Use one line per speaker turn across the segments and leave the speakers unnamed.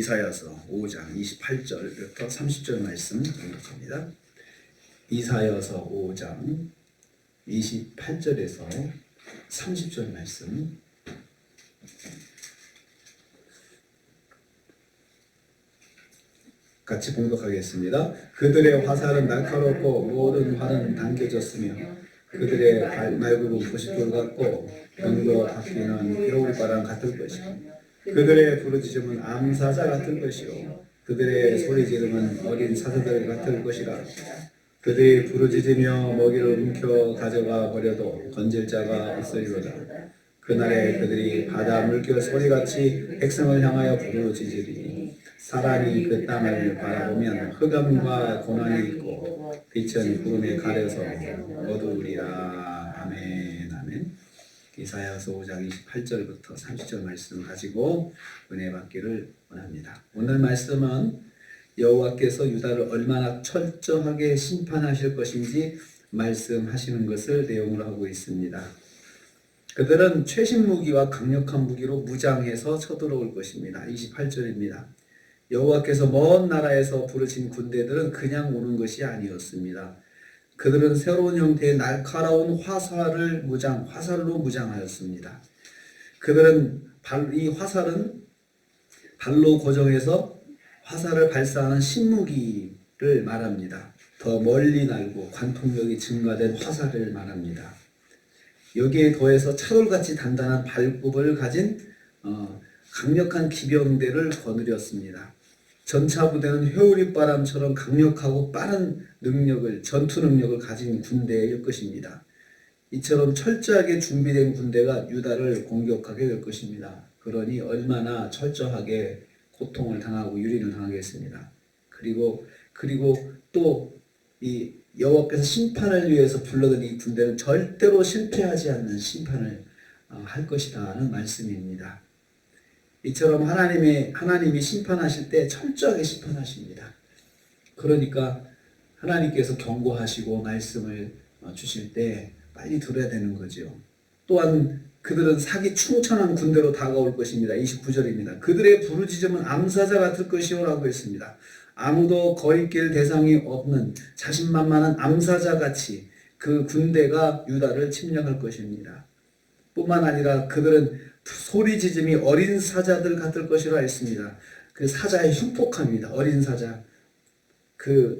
이사야서 5장 28절부터 30절 말씀 공독합니다. 이사야서 5장 28절에서 30절 말씀 같이 봉독하겠습니다. 그들의 화살은 날카롭고 모든 활은 당겨졌으며 그들의 말굽은 부싯돌 같고 병도 바뀌는 겨울바람 같을 것이요 그들의 부르짖음은 암사자 같을 것이요 그들의 소리지름은 어린 사자들 같을 것이라. 그들이 부르짖으며 먹이를 움켜 가져가 버려도 건질 자가 없으리로다. 그날에 그들이 바다 물결 소리같이 백성을 향하여 부르짖으리니 사람이 그 땅을 바라보면 흑암과 고난이 있고 빛은 구름에 가려서 어두우리라. 아멘. 아멘. 이사야서 5장 28절부터 30절 말씀 가지고 은혜 받기를 원합니다. 오늘 말씀은 여호와께서 유다를 얼마나 철저하게 심판하실 것인지 말씀하시는 것을 내용으로 하고 있습니다. 그들은 최신 무기와 강력한 무기로 무장해서 쳐들어올 것입니다. 28절입니다. 여호와께서 먼 나라에서 부르신 군대들은 그냥 오는 것이 아니었습니다. 그들은 새로운 형태의 날카로운 화살로 무장하였습니다. 그들은 이 화살은 발로 고정해서 화살을 발사하는 신무기를 말합니다. 더 멀리 날고 관통력이 증가된 화살을 말합니다. 여기에 더해서 차돌같이 단단한 발굽을 가진 강력한 기병대를 거느렸습니다. 전차 부대는 회오리바람처럼 강력하고 빠른 전투 능력을 가진 군대일 것입니다. 이처럼 철저하게 준비된 군대가 유다를 공격하게 될 것입니다. 그러니 얼마나 철저하게 고통을 당하고 유린을 당하겠습니다. 그리고 또 이 여호와께서 심판을 위해서 불러든 이 군대는 절대로 실패하지 않는 심판을 할 것이라는 말씀입니다. 이처럼 하나님이 심판하실 때 철저하게 심판하십니다. 그러니까 하나님께서 경고하시고 말씀을 주실 때 빨리 들어야 되는 거죠. 또한 그들은 사기 충천한 군대로 다가올 것입니다. 29절입니다. 그들의 부르짖음은 암사자 같을 것이요 라고 했습니다. 아무도 거리낄 대상이 없는 자신만만한 암사자같이 그 군대가 유다를 침략할 것입니다. 뿐만 아니라 그들은 소리짖음이 어린 사자들 같을 것이라 했습니다. 그 사자의 흉폭함입니다. 어린 사자.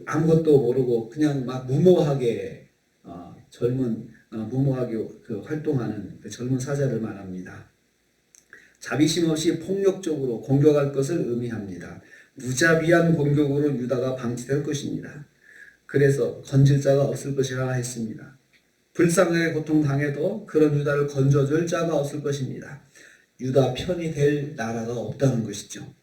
아무것도 모르고 그냥 막 무모하게 무모하게 활동하는 그 젊은 사자를 말합니다. 자비심 없이 폭력적으로 공격할 것을 의미합니다. 무자비한 공격으로 유다가 방치될 것입니다. 그래서 건질 자가 없을 것이라 했습니다. 불쌍하게 고통당해도 그런 유다를 건져줄 자가 없을 것입니다. 유다 편이 될 나라가 없다는 것이죠.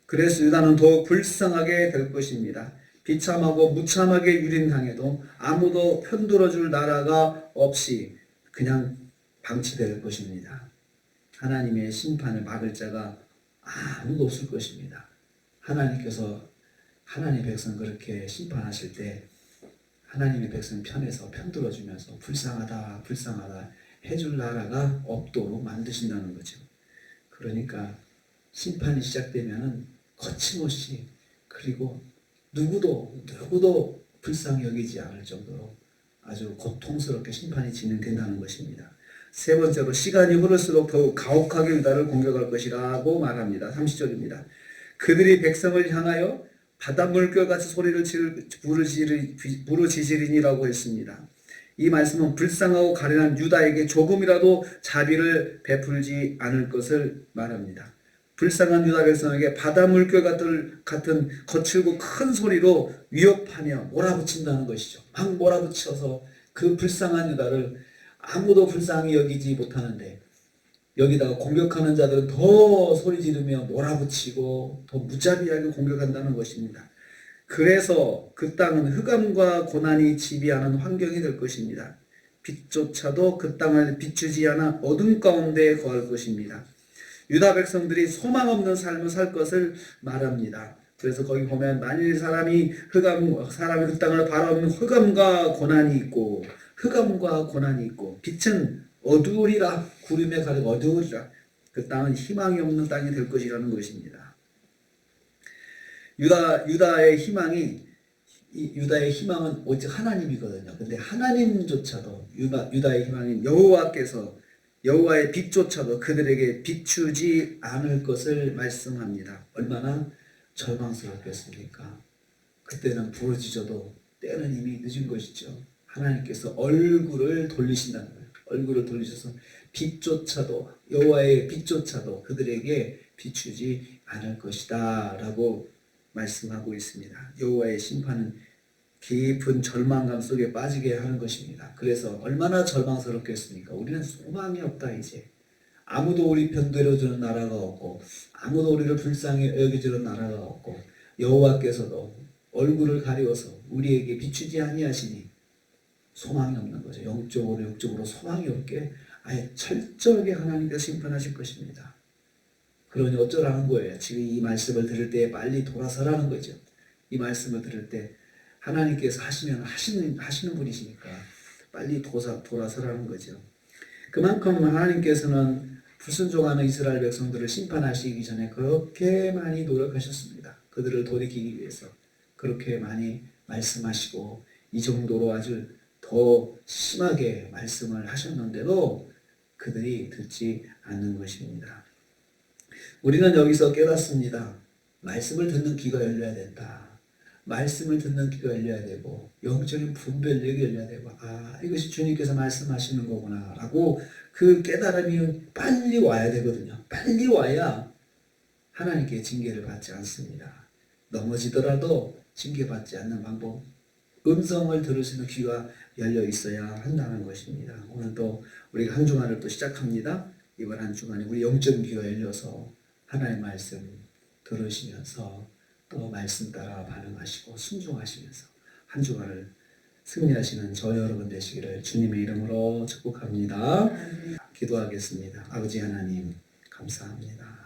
그래서 유다는 더욱 불쌍하게 될 것입니다. 비참하고 무참하게 유린당해도 아무도 편들어줄 나라가 없이 그냥 방치될 것입니다. 하나님의 심판을 막을 자가 아무도 없을 것입니다. 하나님께서 하나님의 백성 그렇게 심판하실 때 하나님의 백성 편에서 편들어주면서 불쌍하다 해줄 나라가 없도록 만드신다는 거죠. 그러니까 심판이 시작되면은 거침없이 그리고 누구도 불쌍히 여기지 않을 정도로 아주 고통스럽게 심판이 진행된다는 것입니다. 세 번째로 시간이 흐를수록 더욱 가혹하게 유다를 공격할 것이라고 말합니다. 30절입니다. 그들이 백성을 향하여 바닷물결같이 소리를 부르짖으리니라고 했습니다. 이 말씀은 불쌍하고 가련한 유다에게 조금이라도 자비를 베풀지 않을 것을 말합니다. 불쌍한 유다 백성에게 바닷물결 같은 거칠고 큰 소리로 위협하며 몰아붙인다는 것이죠. 막 몰아붙여서 그 불쌍한 유다를 아무도 불쌍히 여기지 못하는데 여기다가 공격하는 자들은 더 소리 지르며 몰아붙이고 더 무자비하게 공격한다는 것입니다. 그래서 그 땅은 흑암과 고난이 지배하는 환경이 될 것입니다. 빛조차도 그 땅을 비추지 않아 어둠 가운데 거할 것입니다. 유다 백성들이 소망 없는 삶을 살 것을 말합니다. 그래서 거기 보면 만일 사람이 그 땅을 바라보면 흑암과 고난이 있고 빛은 어두우리라. 구름에 가려 어두우리라. 그 땅은 희망이 없는 땅이 될 것이라는 것입니다. 유다의 희망이 유다의 희망은 오직 하나님이거든요. 근데 하나님조차도 유다의 희망인 여호와의 빛조차도 그들에게 비추지 않을 것을 말씀합니다. 얼마나 절망스럽겠습니까? 그때는 부러지셔도 때는 이미 늦은 것이죠. 하나님께서 얼굴을 돌리신다는 거예요. 얼굴을 돌리셔서 여호와의 빛조차도 그들에게 비추지 않을 것이다 라고 말씀하고 있습니다. 여호와의 심판은 깊은 절망감 속에 빠지게 하는 것입니다. 그래서 얼마나 절망스럽겠습니까? 우리는 소망이 없다 이제. 아무도 우리 편 들어주는 나라가 없고 아무도 우리를 불쌍히 여겨주는 나라가 없고 여호와께서도 얼굴을 가리워서 우리에게 비추지 아니하시니 소망이 없는 거죠. 영적으로 소망이 없게 아예 철저하게 하나님께서 심판하실 것입니다. 그러니 어쩌라는 거예요. 지금 이 말씀을 들을 때 빨리 돌아서라는 거죠. 이 말씀을 들을 때 하나님께서 하시는 분이시니까 빨리 돌아서라는 거죠. 그만큼 하나님께서는 불순종하는 이스라엘 백성들을 심판하시기 전에 그렇게 많이 노력하셨습니다. 그들을 돌이키기 위해서 그렇게 많이 말씀하시고 이 정도로 아주 더 심하게 말씀을 하셨는데도 그들이 듣지 않는 것입니다. 우리는 여기서 깨닫습니다. 말씀을 듣는 귀가 열려야 된다. 말씀을 듣는 귀가 열려야 되고 영적인 분별력이 열려야 되고 이것이 주님께서 말씀하시는 거구나 라고 그 깨달음이 빨리 와야 되거든요. 빨리 와야 하나님께 징계를 받지 않습니다. 넘어지더라도 징계받지 않는 방법, 음성을 들을 수 있는 귀가 열려 있어야 한다는 것입니다. 오늘도 우리가 한 주간을 또 시작합니다. 이번 한 주간에 우리 영적인 귀가 열려서 하나님의 말씀 들으시면서 또 말씀 따라 반응하시고 순종하시면서 한 주간을 승리하시는 저 여러분 되시기를 주님의 이름으로 축복합니다. 기도하겠습니다. 아버지 하나님 감사합니다.